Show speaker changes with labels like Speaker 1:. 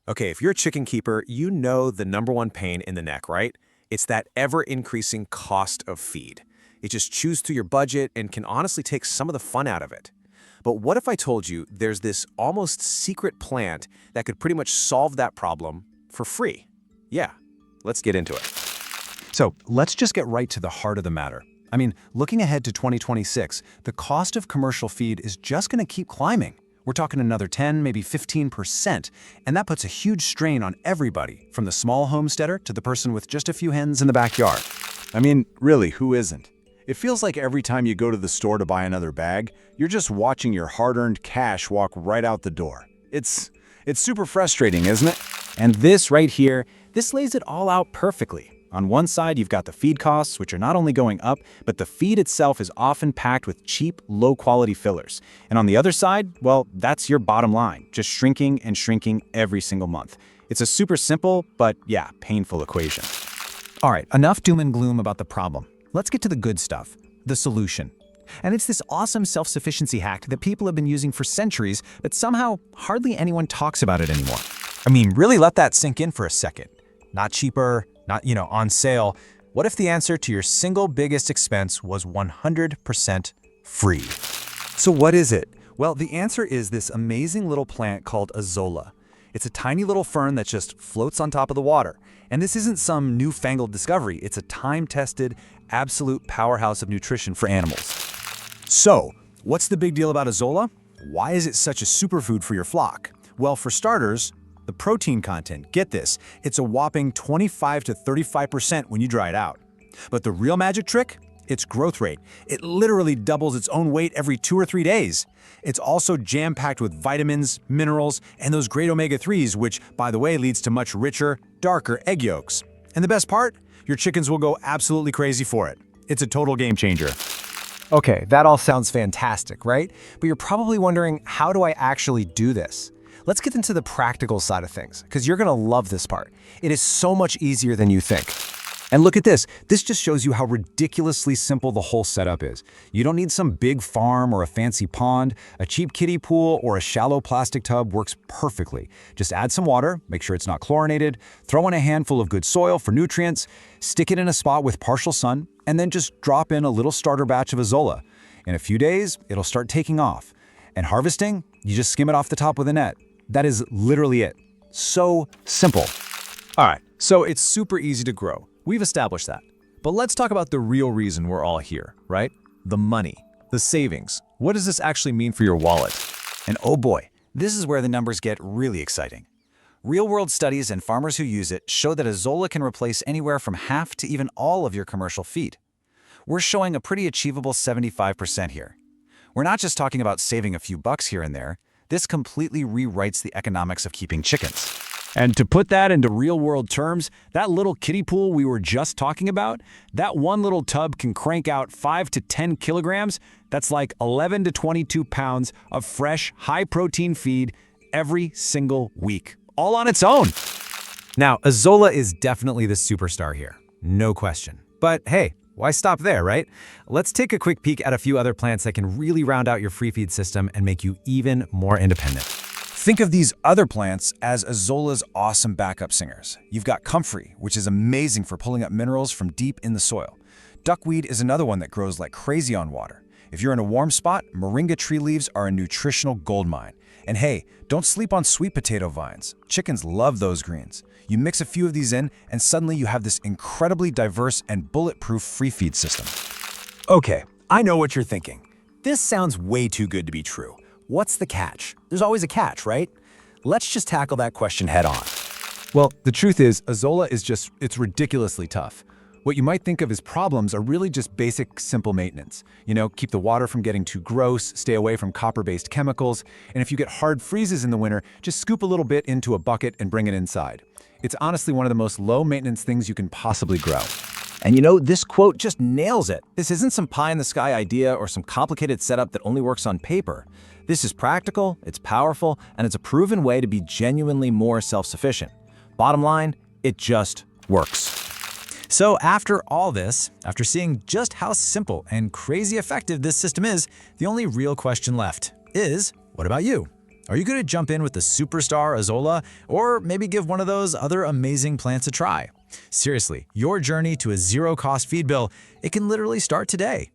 Speaker 1: Okay, if you're a chicken keeper, you know the number one pain in the neck, right? It's that ever-increasing cost of feed. It just chews through your budget and can honestly take some of the fun out of it. But what if I told you there's this almost secret plant that could pretty much solve that problem for free? Yeah, let's get into it.
Speaker 2: So let's just get right to the heart of the matter. I mean, looking ahead to 2026, the cost of commercial feed is just going to keep climbing. We're talking another 10, maybe 15%, and that puts a huge strain on everybody, from the small homesteader to the person with just a few hens in the backyard.
Speaker 3: I mean, really, who isn't? It feels like every time you go to the store to buy another bag, you're just watching your hard-earned cash walk right out the door. It's super frustrating, isn't it?
Speaker 4: And this right here, this lays it all out perfectly. On one side, you've got the feed costs, which are not only going up, but the feed itself is often packed with cheap, low-quality fillers. And on the other side, well, that's your bottom line, just shrinking and shrinking every single month. It's a super simple, but yeah, painful equation.
Speaker 2: All right, enough doom and gloom about the problem. Let's get to the good stuff, the solution. And it's this awesome self-sufficiency hack that people have been using for centuries, but somehow hardly anyone talks about it anymore. I mean, really let that sink in for a second. Not cheaper, not, on sale. What if the answer to your single biggest expense was 100% free? So what is it? Well, the answer is this amazing little plant called azolla. It's a tiny little fern that just floats on top of the water. And this isn't some newfangled discovery. It's a time-tested, absolute powerhouse of nutrition for animals. So, what's the big deal about azolla? Why is it such a superfood for your flock? Well, for starters, the protein content, get this, it's a whopping 25 to 35% when you dry it out. But the real magic trick? Its growth rate. It literally doubles its own weight every 2 or 3 days. It's also jam-packed with vitamins, minerals, and those great omega-3s, which, by the way, leads to much richer, darker egg yolks. And the best part? Your chickens will go absolutely crazy for it. It's a total game changer.
Speaker 5: Okay, that all sounds fantastic, right? But you're probably wondering, how do I actually do this? Let's get into the practical side of things, because you're gonna love this part. It is so much easier than you think.
Speaker 2: And look at this. This just shows you how ridiculously simple the whole setup is. You don't need some big farm or a fancy pond. A cheap kiddie pool or a shallow plastic tub works perfectly. Just add some water, make sure it's not chlorinated, throw in a handful of good soil for nutrients, stick it in a spot with partial sun, and then just drop in a little starter batch of azolla. In a few days, it'll start taking off. And harvesting, you just skim it off the top with a net. That is literally it. So simple.
Speaker 1: All right, so it's super easy to grow. We've established that. But let's talk about the real reason we're all here, right? The money, the savings. What does this actually mean for your wallet?
Speaker 2: And oh boy, this is where the numbers get really exciting. Real-world studies and farmers who use it show that azolla can replace anywhere from half to even all of your commercial feed. We're showing a pretty achievable 75% here. We're not just talking about saving a few bucks here and there. This completely rewrites the economics of keeping chickens.
Speaker 4: And to put that into real-world terms, that little kiddie pool we were just talking about, that one little tub can crank out 5 to 10 kilograms. That's like 11 to 22 pounds of fresh, high-protein feed every single week, all on its own.
Speaker 5: Now, azolla is definitely the superstar here, no question. But hey, why stop there, right? Let's take a quick peek at a few other plants that can really round out your free feed system and make you even more independent.
Speaker 2: Think of these other plants as azolla's awesome backup singers. You've got comfrey, which is amazing for pulling up minerals from deep in the soil. Duckweed is another one that grows like crazy on water. If you're in a warm spot, moringa tree leaves are a nutritional goldmine. And hey, don't sleep on sweet potato vines. Chickens love those greens. You mix a few of these in, and suddenly you have this incredibly diverse and bulletproof free feed system. Okay, I know what you're thinking. This sounds way too good to be true. What's the catch? There's always a catch, right? Let's just tackle that question head on.
Speaker 5: Well, the truth is, azolla it's ridiculously tough. What you might think of as problems are really just basic, simple maintenance. Keep the water from getting too gross, stay away from copper-based chemicals, and if you get hard freezes in the winter, just scoop a little bit into a bucket and bring it inside. It's honestly one of the most low-maintenance things you can possibly grow.
Speaker 2: And this quote just nails it. This isn't some pie-in-the-sky idea or some complicated setup that only works on paper. This is practical, it's powerful, and it's a proven way to be genuinely more self-sufficient. Bottom line, it just works. So after all this, after seeing just how simple and crazy effective this system is, the only real question left is, what about you? Are you going to jump in with the superstar azolla, or maybe give one of those other amazing plants a try? Seriously, your journey to a zero-cost feed bill, it can literally start today.